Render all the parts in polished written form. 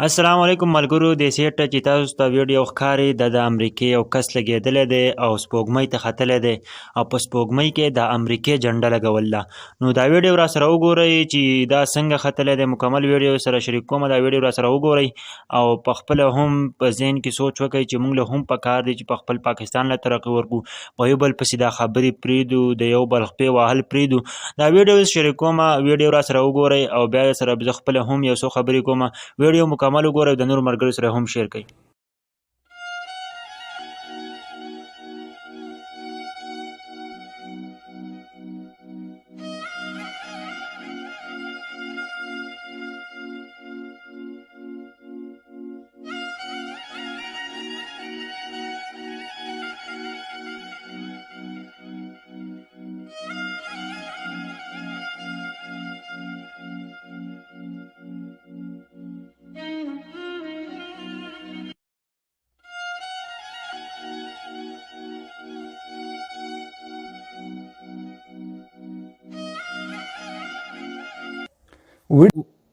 السلام علیکم ملګرو د سیټ چې تاسو ته ویډیو ښکاري د امریکې یو کس لګېدلی دی او سپوږمۍ ته ختلی دی او په سپوږمۍ کې د امریکې جنډه لګول ده. نو دا ویډیو را سره وګورئ چې دا څنګه ختلی دی. مکمل ویډیو سره شریک کوم. دا ویډیو را سره وګورئ او په خپله هم په ذهن کې سوچ وکړئ چې موږ له هم پکار دی چې په خپل پاکستان له ترقي ورکړو، په یو بل پسې دا خبرې پرېږدو، د یو بل خپې وهل پرېږدو. دا ویډیو شریک کوم، ویډیو را سره وګورئ او بیا سره زه خپله هم یو څو خبرې کوم. ویډیو مکمل وګورئ او د نورو ملګرو سره هم شیر کړئ.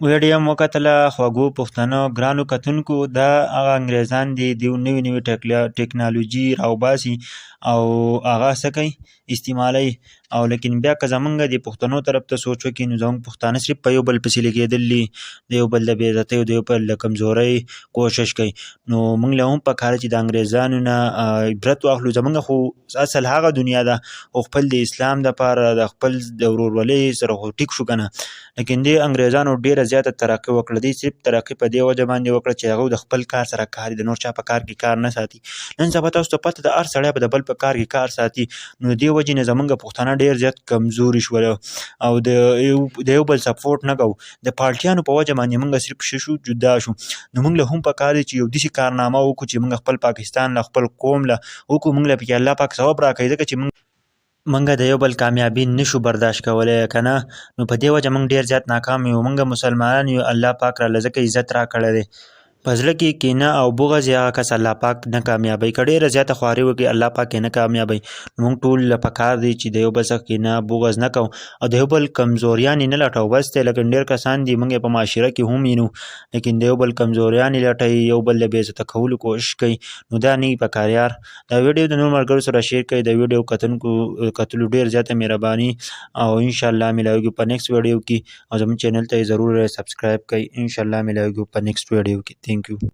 ویډیو مو وکتله. خوږو پښتنو ګرانو کتونکو، دا هغه انګریزان دي، دوی نوې ټکنالوژي راوباسي او هغه څه کوي، استعمالوي. او لیکن بیا که زمونږ د پښتنو طرف ته سوچ وکړي نو زمونږ پښتانه صرف په یو بل پسې لګېدل دي، د یو بل د بې عزتۍ او د یو بل د کمزورۍ کوشش کوي. نو موږ له هم پکار چې د انګریزانو نه عبرت واخلو. زمونږ خو اصل هغه دنیا ده او خپل د اسلام دپاره د خپل د ورورولۍ سره خو ټیک شو که نه. لیکن دې انګریزانو ډېره زیاته ترقي وکړه. دوی صرف ترقي په دې وجه باندې وکړه چې هغوی د خپل کار سره کار د نور چا په کار کې کار نه ساتي. نن سبا تاسو ته پته ده هر سړی به د بل په کار کې کار ساتي. نو دې وجې نه زمونږ پښتانه ډېر زیات کمزوري شول او د یو بل سپورټ نه کوو. د پارټیانو په وجه باندې موږ صرف شو جدا شو. نو موږ له هم پکار دی چې یو داسې کارنامه وکړو چې موږ خپل پاکستان له خپل قوم له وکړو، موږ له پکې الله پاک ثواب راکوي، ځکه چې موږ د یو بل کامیابي نشو برداشت کولی که نه. نو په دې وجه موږ ډېر زیات ناکام یو. موږ مسلمانان یو، الله پاک راله ځکه عزت راکړی دی. په زړه کې کینه او بغض یې هغه کس الله پاک نه کامیابوي. که ډېره زیاته خواري وکړي الله پاک یې نه کامیابوي. موږ ټول له پکار دی چې د یو بل څخه کینه بغض نه کوو او د یو بل کمزوریان یې نه لټوو. بس دی، لیکن ډېر کسان دي موږ یې په معاشره کې هم وینو، لیکن د یو بل کمزوریان یې لټوي، یو بل د بې عزته کولو کوشش کوي. نو دا نه وي پکار یار. دا ویډیو د نورو ملګرو سره شیر کړئ. د ویډیو کتلو ډېر زیاته مهرباني او انشاءالله ملاویږو په نیکسټ ویډیو کې. او زموږ چینل ته یې ضرور سبسکرایب کړئ. انشاءالله ملاویږو په نیکسټ ویډیو کې. تھینک یو.